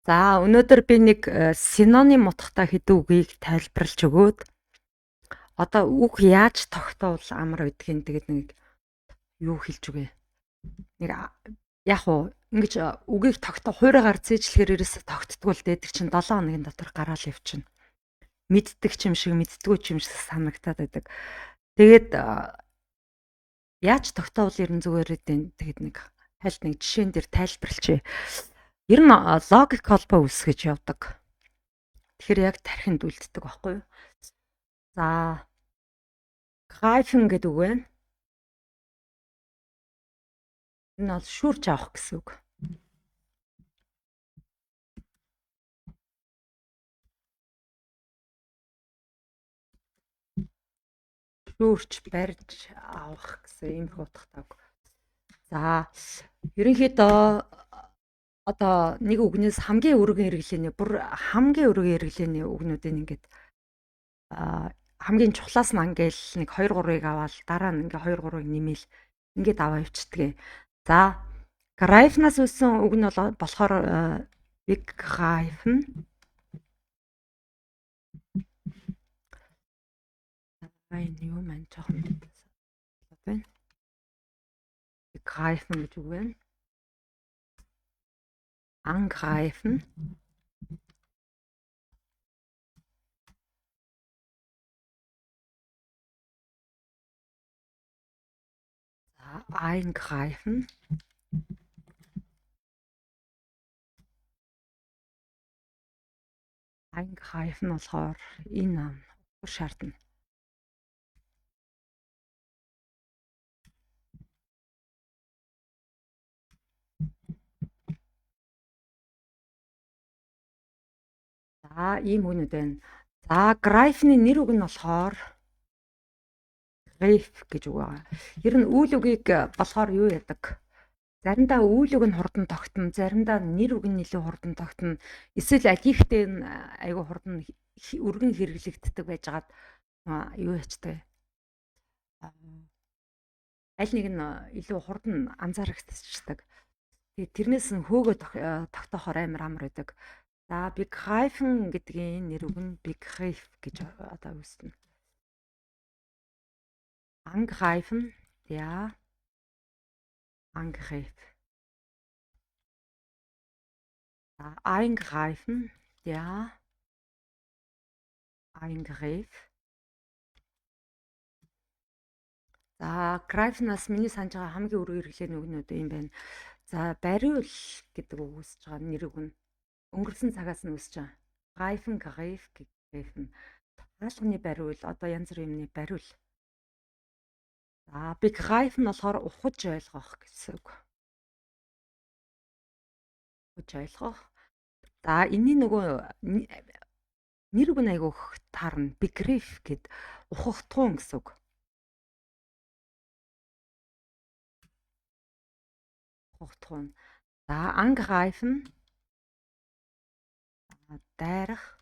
За өнөөдөр би нэг синоним утгатай хэдэн үгийг тайлбарлаж өгөөд одоо үг яаж тогтоовол амар байдгийг тэгээд нэг юу хэлж өгье. Нэг яг уу ингэж үгийг хуурайгаар зээжлэхээр ерөөсө тогтдгүй л дээ. Тэр чинь 7 хоногийн дотор гараал явчихна. Мэддэг ч юм шиг мэддэггүй ч юм шиг санагтаад байдаг. Тэгээд яаж тогтоовол ерэн зүгээр эдэн тэгээд нэг хальт нэг жишээн дээр тайлбарлачээ. Ер нь логик холбоо үүсгэж явдаг. Тэгэхээр яг тархинд үлддэг байхгүй юу? За гreifen гэдэг үг байна. Энэ бол шүүрч авах гэсэн үг. Шүүрч барьж авах гэсэн ийм утгатай үг. За ерөнхийдөө одоо нэг үгнээс хамгийн өргөн хэрэглээний хамгийн өргөн хэрэглээний үгнүүдийн ингээд хамгийн чухлаас нь ингээл нэг 2 3-ыг аваад дараа нь ингээ 2 3-ыг нэмэл ингээд аваа явчихдаг. За Greifnаас үүссэн үг нь болохоор begreifen. Энэ юу маань жоохон байна. Begreifen гэж үг байна. Angreifen. За eingreifen. Eingreifen болохоор энэ шаардна. За ийм үнүүд байна. За Greifны нэр үг нь болохоор Greif гэж үг байгаа. Ер нь үйл үгийг болохоор юу яадаг? Заримдаа үйл үг нь хурдан тогтно, заримдаа нэр үг нь илүү хурдан тогтно. Эсвэл адъектив нь айгүй хурдан өргөн хэрэглэгддэг байжгаад юу ячдаг. Аль нэг нь илүү хурдан анзаарэгдчихдэг. Тэгээд тэрнээс нь хөөгөө тогтоохоор амар байдаг. За Begreifen гэдгийн нэр үг нь Begriff гэж одоо үүснэ. Angreifen, ja. Angriff. Ja, eingreifen, ja. Eingriff. За Greifnаас миний санаж байгаа хамгийн өргөн хэрэглээний үгнүүд юм байна. За бариул гэдэг үг үүсэж байгаа нэр үг нь өнгөрсөн цагаас нь үүсэж байгаа. Greifen, Greif, Gegriffen. Хаалганы бариул одоо янз бүрийн юмны бариул. За Begreifen болохоор ухаж ойлгох гэсэн үг. Ухаж ойлгох. За энэний нөгөө нэр үг нь айгүйх таарна. Begriff гэд ухагтуун гэсэн үг. Ухагтуун. За Angreifen. Дайрах.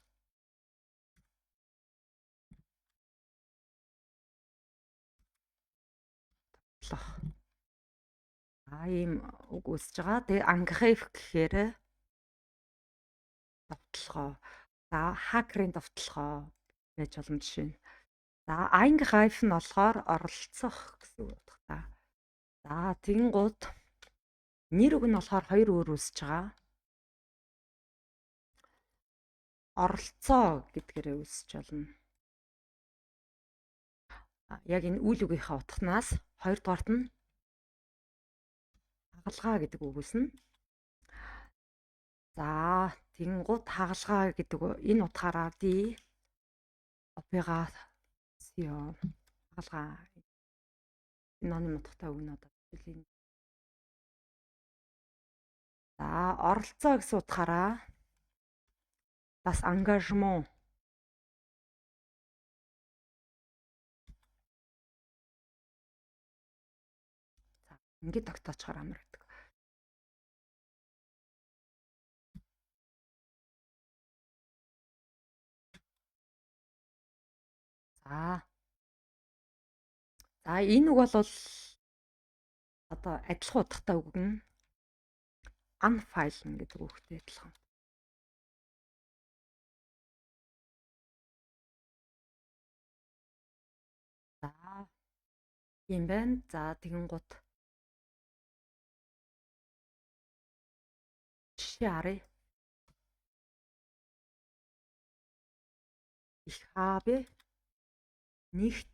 Ийм үг үүсэж байгаа. Тэгээ Angriff гэхээр довтлохоо. За хакерын довтлохоо байж болно жишээ нь. За Eingreifen нь болохоор оролцох гэсэн үг утгатай. За тэгэнгუთ нэр үг нь болохоор хоёр өөр үүсэж байгаа. Оролцоо гэдгээрээ үүсэж болно. Яг энэ үйл үгийнхаа утганаас хоёрдугаарт нь хагалгаа гэдэг үг үүснэ. За тэгэнгუთ хагалгаа гэдэг энэ утгаараа ди операцион хагалгаа синоним утгатай үг нь одоо хэлээ. За оролцоо гэсэн утгаараа das Engagement. За ингээд тогтоочхоор амар гэдэг. За энэ үг бол одоо адилхан утгатай үг нь unfile гэдэг үгтэй адилхан. юм байна. За тэгэн гут жишээ харъя. Ich habe nicht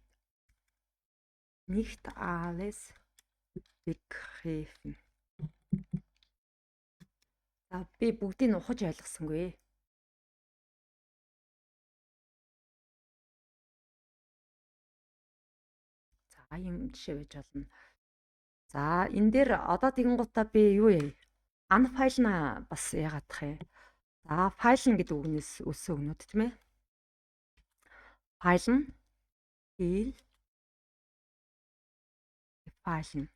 alles begriffen. За би бүгдийг нь ухаж ойлгосонгүй. За юм жишээ байж болно. За энэ дээр одоо тэгэн гутаа би юу яа? Unfile бас яагаадах юм. За file гэдэг үгнээс өссөн өгнөд тийм ээ. File нь file нь.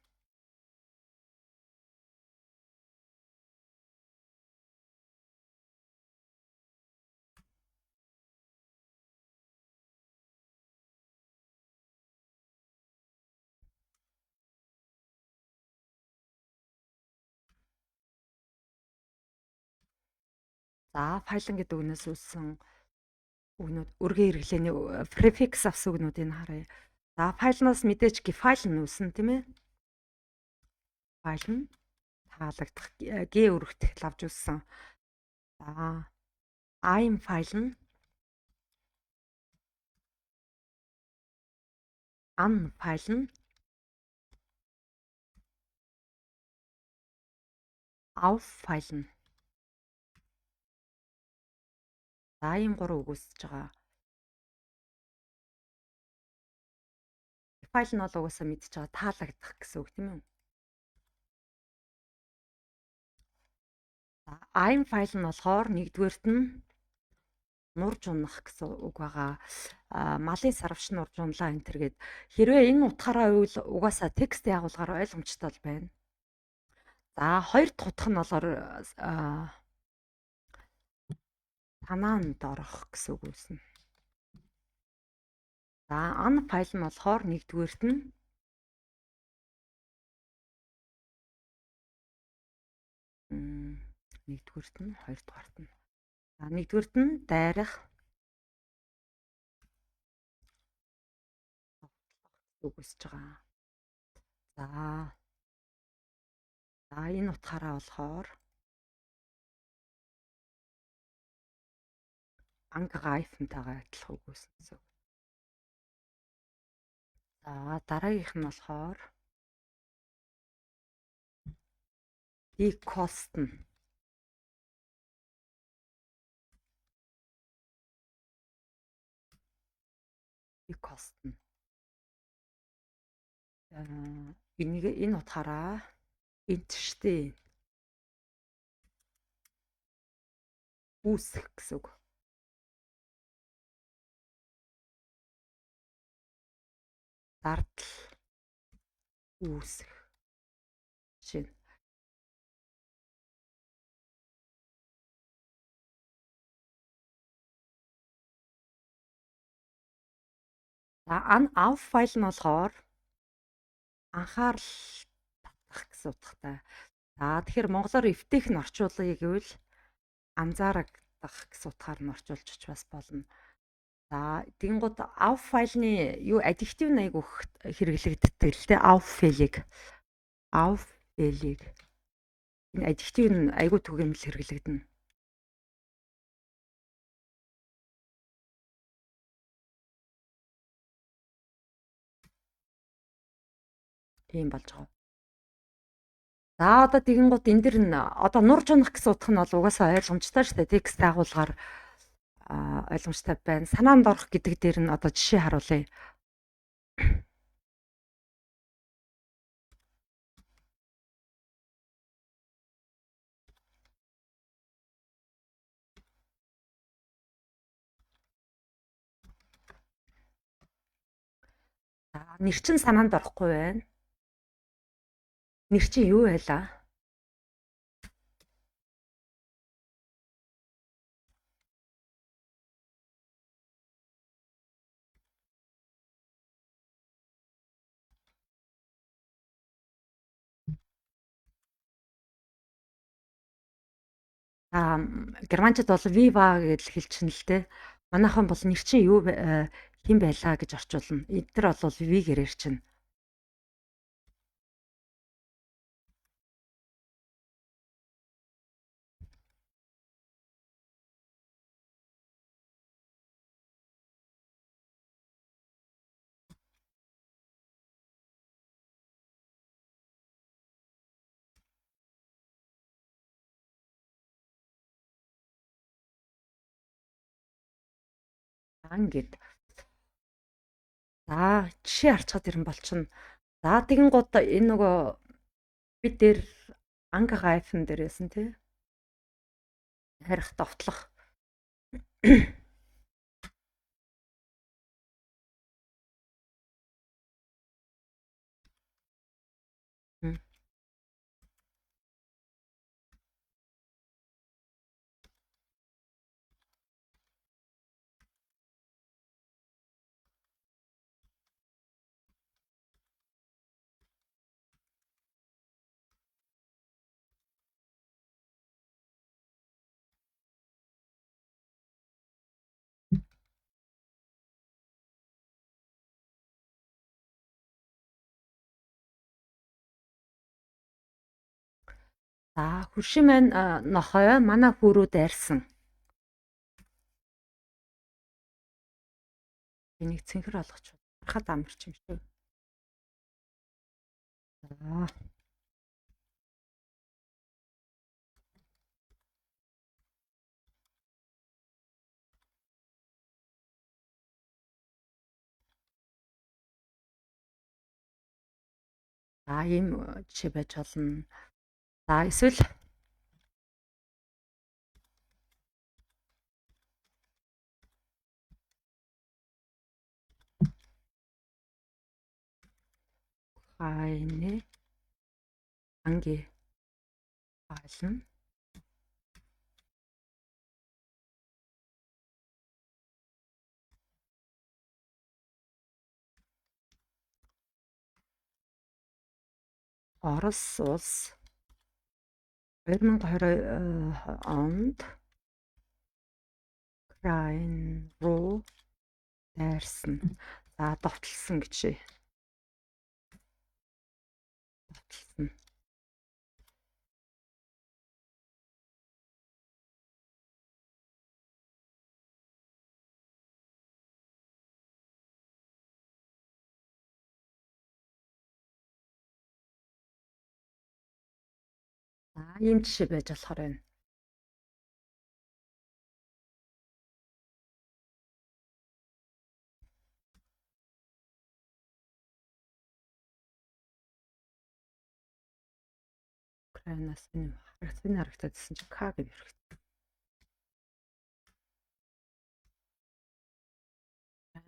За file гэдэг үгнээс өссөн үгнүүд өргөн хэрэглээний prefix авсан үгнүүдийг харъя. За file-наас мэдээж file нь үүснэ тийм ээ. File нь таалагдах G өргөтгөл авч үүссэн. За I'm file нь an file нь auf file нь. За ийм гурван үг үүсэж байгаа. Файл нь бол угаасаа мэдчихэж байгаа таалагдах гэсэн үг тийм үү? За I'm файл нь болохоор нэгдүгээрт нь нурж унах гэсэн үг байгаа. Малын сарвч нурж унлаа энэ төр гээд хэрвээ энэ утгаараа байвал угаасаа текст ягуулгаар ойлгомжтой байна. За хоёр дахь утга нь болохоор санаанд орох гэсэн үг үүснэ. За an файл нь болохоор нэгдүгээрт нь хоёрдугаарт нь. За нэгдүгээрт нь дайрах үг үүсэж байгаа. За энэ утгаараа болохоор angreifenтэйгээ адилхан үг үүснэ гэсэн үг. За дараагийнх нь болохоор die Kosten. Die Kosten. Энэ утгаараа entstehen үүсэх гэсэн үг. Зардал үүсэх. Жишээ нь за auf файл нь болохоор анхаарал татах гэсэн утгатай. За тэгэхээр монголоор эвтэйх нь орчуулъя гэвэл анзаарагдах гэсэн утгаар нь орчуулж бас болно. За тэгэнгუთ auf файлны юу adjective нэг өгөх хэрэглэгддэг л дээ auf файлыг. Энэ adjective нь айгүй түгээмэл хэрэглэгдэнэ. Тийм болж байгаа. За одоо тэгэнгუთ энэ дэр нь одоо нурж унах гэсэн утга нь бол угаасаа ойлгомжтой шүү дээ. Текст агуулгаар ойлгомжтой байна. Санаанд орох гэдэг дээр нь одоо жишээ харуулъя. За нэр чин санаанд орохгүй байна. Нэр чин юу байлаа? Германчууд бол viva гэж хэлчихнэ л дээ. Манайхан бол нэр чин юу хэн байлаа гэж орчуулна. Эдгээр бол V-гээр ярьчихна. Ингээд. За жишээ харцгаад ирэн болчихно. За тэгэн гут энэ нөгөө бид дээр анга гайфн дээрсэн тий. Харих довтлох. За хөршин маань нохой манай хөрөө дайрсан. Энийг цэнхэр олгоч. Харахад амарч юм шүү. За. За ийм жишээ байж болно. За эсвэл хайны анги хаална. Орос улс 2020 онд Украин руу дайрсан. За довтлсон гэжээ. Довтлсон. За ийм жишээ байж болохоор байна. Украинаас энэ харагдсан чи К гэж хэрэгтэй.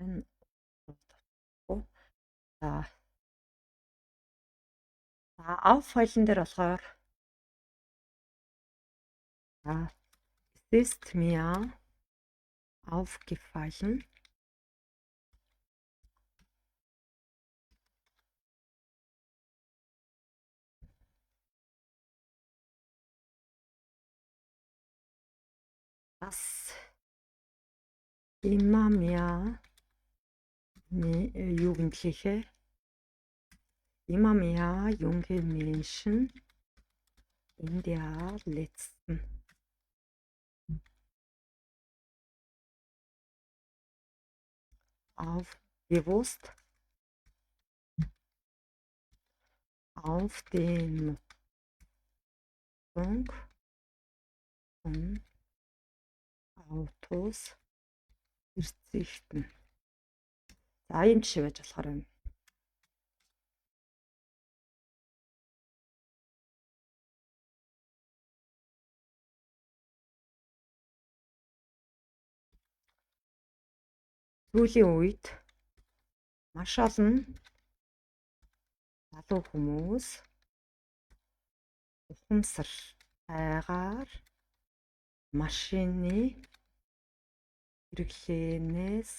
Энэ за AWF файлн дээр болохоор ist mir aufgefallen. Was immer mehr Jugendliche, immer mehr junge Menschen in der letzten bewusst auf den Nutzung von Autos verzichten. За ийм жишээ байж болохоор юм. Сүүлийн үед маш олон залуу хүмүүс ухамсартайгаар машины хэрэглэнээс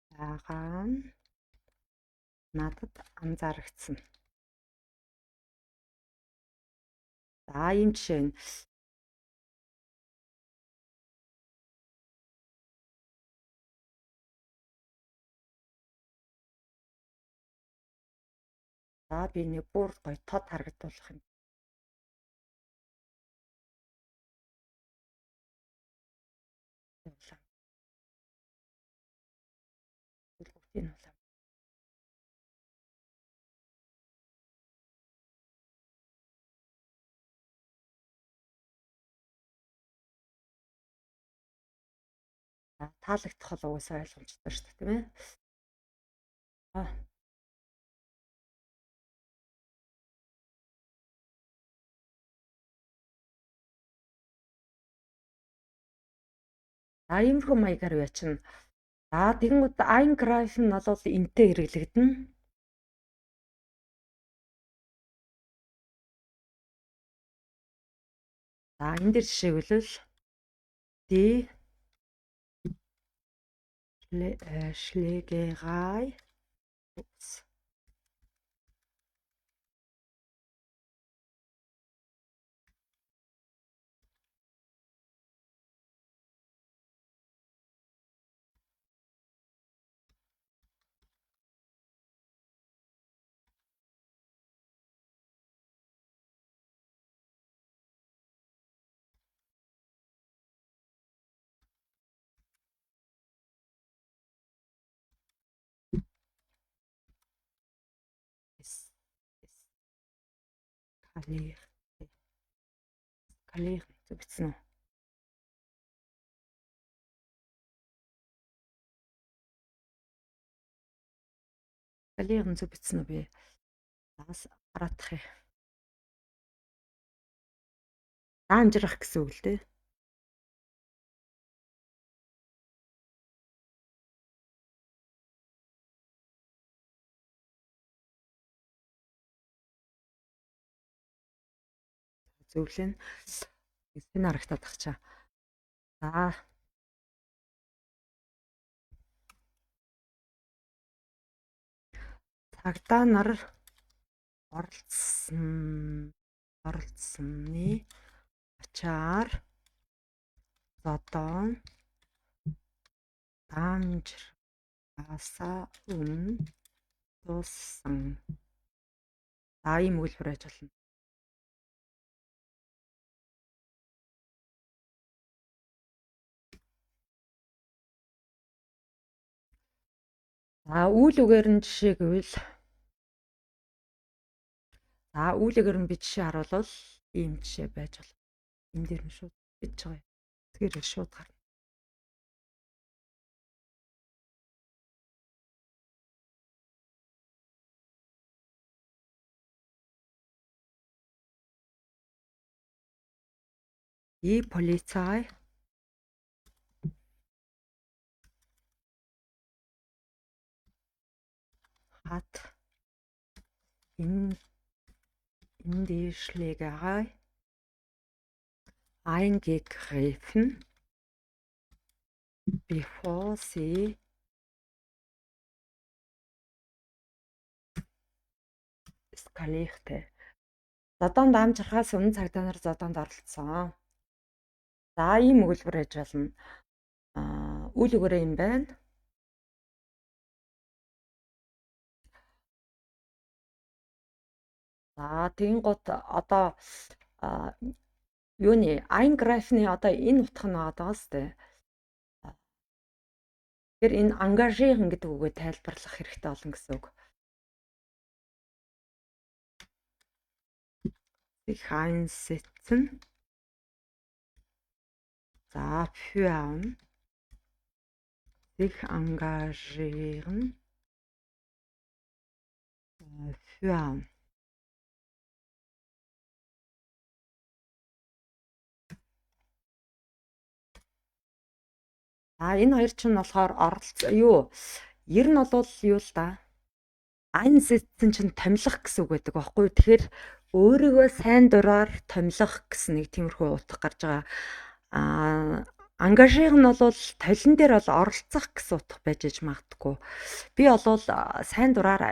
байгаа нь надад анзаарагдсан. За ийм жишээ нь за би нэг бүр гоё тод харагдуулах юм. Бүгдийг нь Таалагдах бол угаасаа ойлгомжтой шүү дээ, тийм ээ. Аа. За иймэрхүү маягаар ячна. За тэгэнгүүт айн граф нь бол энтэй хэрэглэгдэнэ. За энэ дээр жишээлбэл die Schlägerei Скалер бичсэн үү? Скалер зөв бичсэн үү би? Бас хараадах юм. Амжирах гэсэн үг л дээ. Зөвлөн энэ харагтаад тахчаа. За. Цагдаа нар оролцсны ачаар зодон дамжрахаасаа өмнө дууссан. За ийм өгүүлбэр байж болно. За үйл үгээр нь жишээ гэвэл үйл үгээр нь би жишээ харуулвал ийм жишээ байж болно. Энэ дээр нь шууд бич байгаа. Тэгэхээр шууд гарна. Die Polizei hat in die Schlägerei eingegriffen, bevor sie eskalierte. Зодон дамжрахаас өмнө цагдаа нар зодонд оролцсон. За ийм өгүүлбэр байж болно. Үйл өгөөрэй юм байна. За тэгэнгუთ одоо юуны айн графны одоо энэ утга нь байгаа сте. Тэгэхээр энэ ангажирн гэдэг үгээ тайлбарлах хэрэгтэй болно гэсэн үг. Sich einsetzen. За führen. Sich engagieren. Führen. Энэ хоёр чинь болохоор ер нь бол юу л да. Einsetzen чинь томилох гэсэн үг байдаг байхгүй. Тэгэхээр өөрийгөө сайн дураар томилох гэсэн нэг тиймэрхүү утга гарч байгаа. Ангажиг нь бол толин дээр бол оролцох гэсэн утга байж аж магадгүй. Би бол сайн дураар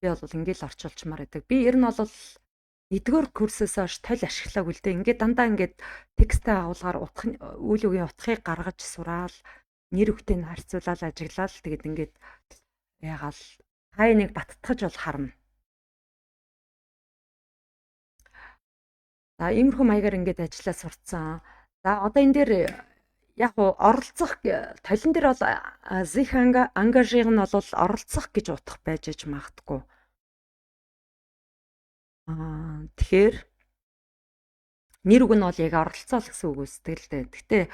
ингээл орчуулчмаар байдаг. Би ер нь бол 1-р курсээс хойш толь ашиглаагүй л дээ. Ингээд дандаа ингээд текстээ агуулгаар үйл үгийн утгыг гаргаж сураал, нэр өгтөйг харьцуулаад ажиглаад тэгээд ингээд ягаал хай нэг баттгаж бол харна. За иймэрхүү маягаар ингээд ажиллаа сурцсан. За одоо энэ дээр яг оролцох толин дээр бол sich engagieren нь бол оролцох гэж утга байж аж магадгүй. Тэгэхээр нэр үг нь бол яг оролцоол гэсэн үг үүсдэг л дээ. Гэхдээ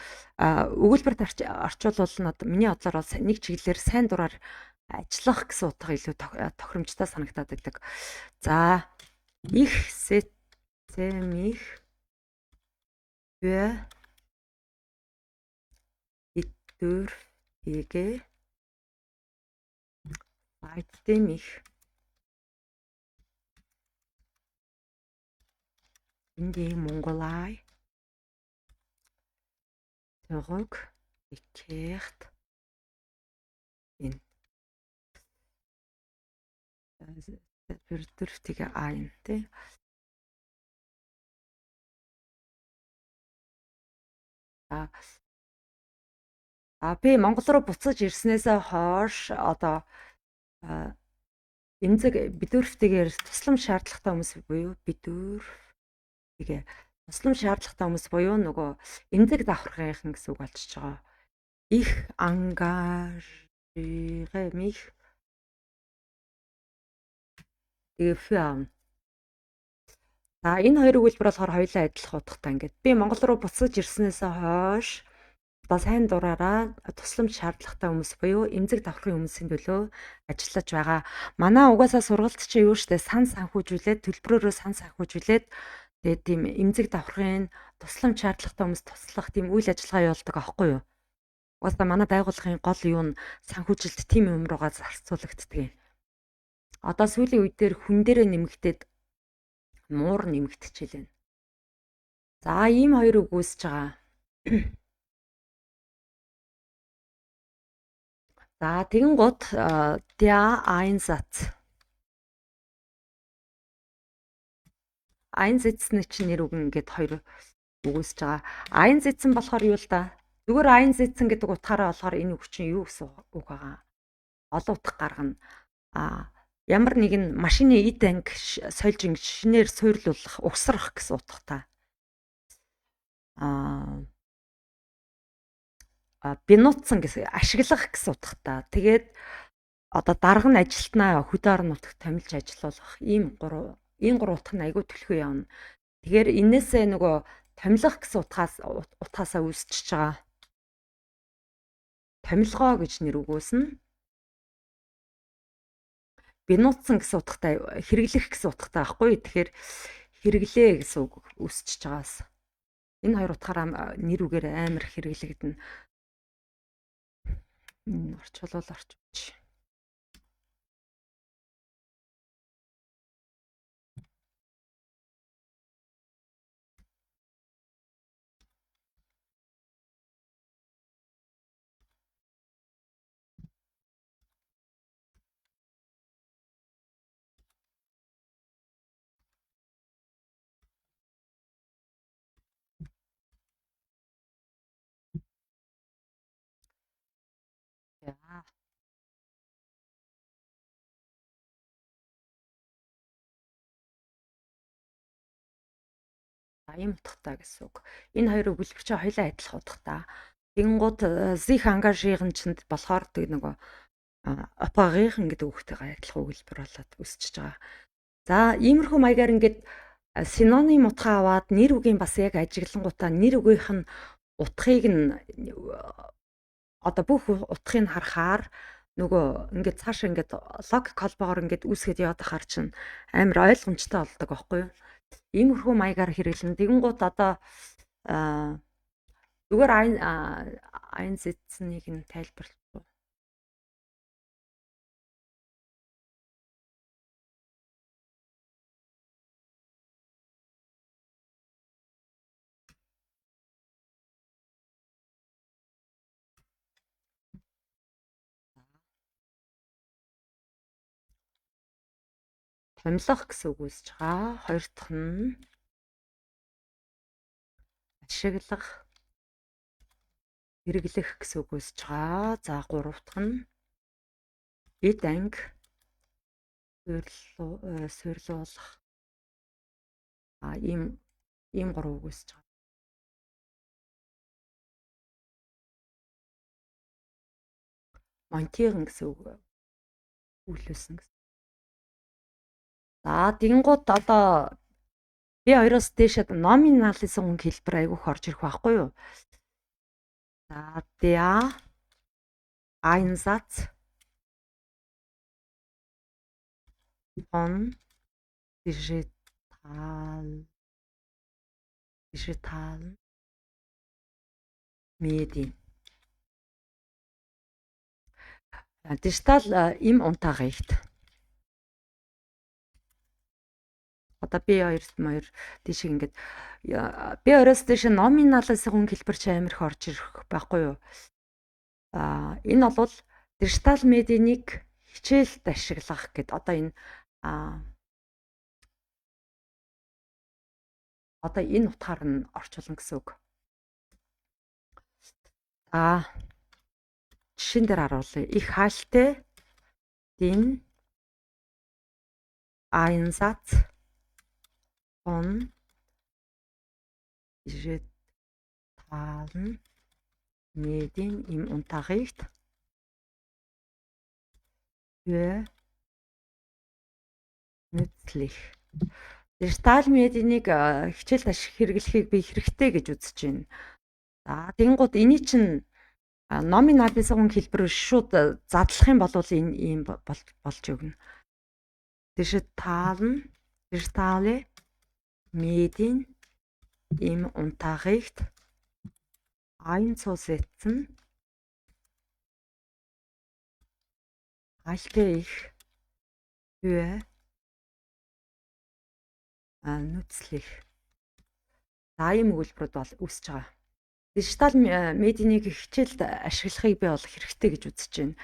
өгүүлбэрт орчуулвал миний бодлоор бол нэг чиглэлээр сайн дураар ажиллах гэсэн утга илүү тохиромжтой санагдаад байдаг. За их системих für bedürftige seitdem ich in die Mongolei zurückgekehrt bin. Bedürftige ein. Би Монгол руу буцаж ирснээсээ хойш одоо эмзэг бидүүрфтэйгээр туслам шаардлагатай хүмүүс буюу бидүүрфтэйгээ туслам шаардлагатай хүмүүс буюу нөгөө эмзэг давхаргын гэсэн үг болчихж байгаа. Ich engagiere mich dafür. За энэ хоёр өгүүлбэр болохоор хоёулаа адилхан утгатай ингээд би Монгол руу буцаж ирснээсээ хойш одоо сайн дураараа тусламж шаардлагатай хүмүүс буюу эмзэг давхрын хүмүүсийн төлөө ажиллаж байгаа. Манай угаасаа сургалт чи юу штэ сан санхүүжүүлээд төлбөрөөрөө сан санхүүжүүлээд тэгээд тийм эмзэг давхрын тусламж шаардлагатай хүмүүс туслах тийм үйл ажиллагаа явуулдаг аахгүй юу? Угаасаа манай байгууллагын гол юу нь санхүүжилт тийм юм руугаа зарцуулагддаг юм. Одоо сүүлийн үед дээр хүн дээрээ нэмэгдээд муур нэмэгдчихжээ. За ийм хоёр үг үүсэж байгаа. За тэгэн гут der Einsatz. Einsätzen чинь нэр үг ингээд хоёр үг үүсэж байгаа. Einsätzen болохоор юу л да? Зүгээр Einsätzen гэдэг утгаараа болохоор энэ үг чинь юу гэсэн үг байгаа? Олон утга гаргана. Ямар нэгэн машины эд анги сольж шинээр суйрлуулах, угсрах гэсэн утгатай. Бинуцсан гэсэн ашиглах гэсэн утгатай. Тэгээд одоо дарга нь ажилтнаа хөдөө орон нутагт томилж ажилуулах энэ гурав утга нь айгүй төлхөө явна. Тэгэхээр энээсээ нөгөө томилох гэсэн утгаасаа үүсчихэж байгаа. Томилгоо гэж нэр өгөөснө. Бинуцсан гэсэн утгатай хэрэглэх гэсэн утгатай байхгүй. Тэгэхээр хэрэглээ гэсэн үг үүсчихэж байгаас. Энэ хоёр утгаараа нэр үгээр амар хэрэглэгдэнэ. Орчуулвал орчуулж. Ийм утгатай гэсэн үг. Энэ хоёр өгүүлбэр чинь хоёулаа адилхан утгатай. Тэнгууд sich engagieren чинь болохоор тэг нөгөө оппагийн гэдэг үгтэйгээ адилхан өгүүлбэр болоод өсчихөж байгаа. За иймэрхүү маягаар ингээд синоним утгаа аваад нэр үгийн бас яг ажиглангуудаа нэр үгийнх нь утгыг нь одоо бүх утгыг харахаар нөгөө ингээд цаашаа ингээд логик холбоогоор ингээд үүсгээд яваад ахаар чинь амар ойлгомжтой болдог байхгүй юу? Иймэрхүү маягаар хэрэглэн. Тэгэнгუთ одоо зүгээр Einsätzen-ийг нь тайлбарлах. Томилох гэсэн үг үүсэж байгаа. Хоёр дахь нь ашиглах, хэрэглэх гэсэн үг үүсэж байгаа. За гурав дахь нь эд анги суйрлуулах. Ийм гурав үг үүсэж байгаа. Монтирн гэсэн үг үйлүүлсэн гэсэн. За тэгэнгუთ одоо B2-оос дээшээ номинализм хэлбэр айгүйх орж ирэх байхгүй юу? За der Einsatz von digitalen Medien. Digital im Unterricht. Одоо B2 тийш ингээд B2-оос дээш номинализм хэлбэр чи амирх орж ирэх байхгүй юу? Энэ бол дижитал медианийг хичээлд ашиглах гэд одоо энэ утгаар нь орчуулна гэсэн үг. Жишээн дээр харуулъя. Ich halte den Einsatz von digitalen Medien im Unterricht für nützlich. Дижитал медианийг хичээлд хэрэглэхийг би хэрэгтэй гэж үзэж байна. За тэгэнгუთ эний чинь номинализм хэлбэр шууд задлах юм бол энэ ийм болж өгнө. Digitale Medien im Unterricht einzusetzen, halte ich für nützlich. За ийм өгүүлбэрүүд бол үүсэж байгаа. Дижитал медианийг хичээлд ашиглахыг би бол хэрэгтэй гэж үзэж байна.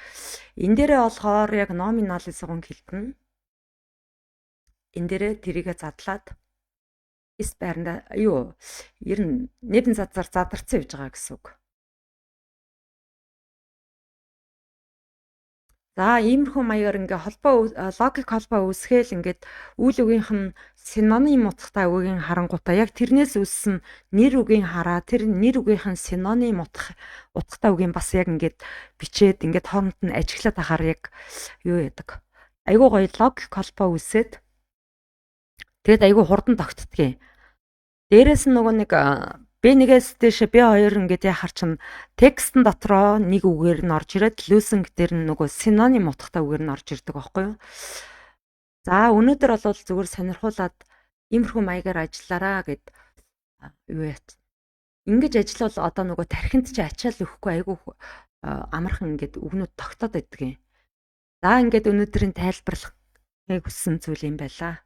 Энэ дээрээ болохоор яг номинализм хэлбэр нь энэ дээрээ тэрийгэ задлаад эс байранда ер нь небен зазар задарсан явж байгаа гэсэн үг. За иймэрхүү маягаар ингээ логик холбоо үүсгээл ингээд үйл үгийнх нь синоним утгатай үгийн харангуйтаа яг тэрнээс үүссэн нэр үгийн хараа тэр нэр үгийнх нь синоним утгатай үгийн бас яг ингээд бичээд ингээд хооронд нь ажиглаад ахаар яг юу яадаг. Айгуу гоё логик холбоо үүсээд тэгэд айгуу хурдан тогтдгийг. Дээрээс нь нөгөө нэг B1-ээс дээш B2 ингээд яхаар чинь текстэн дотроо нэг үгээр нь орж ирээд лүсинг дээр нь нөгөө синоним утгатай үгээр нь орж ирдэг байхгүй юу? За өнөөдөр бол зүгээр сонирхуулаад иймэрхүү маягаар ажиллаараа гэд юу яат. Ингэж ажиллавал одоо нөгөө тархинд чи ачаал өгөхгүй айгүй амархан ингээд үгнүүд тогтоод байдаг юм. За ингээд өнөөдрийн тайлбарлахыг хүссэн зүйл юм байлаа.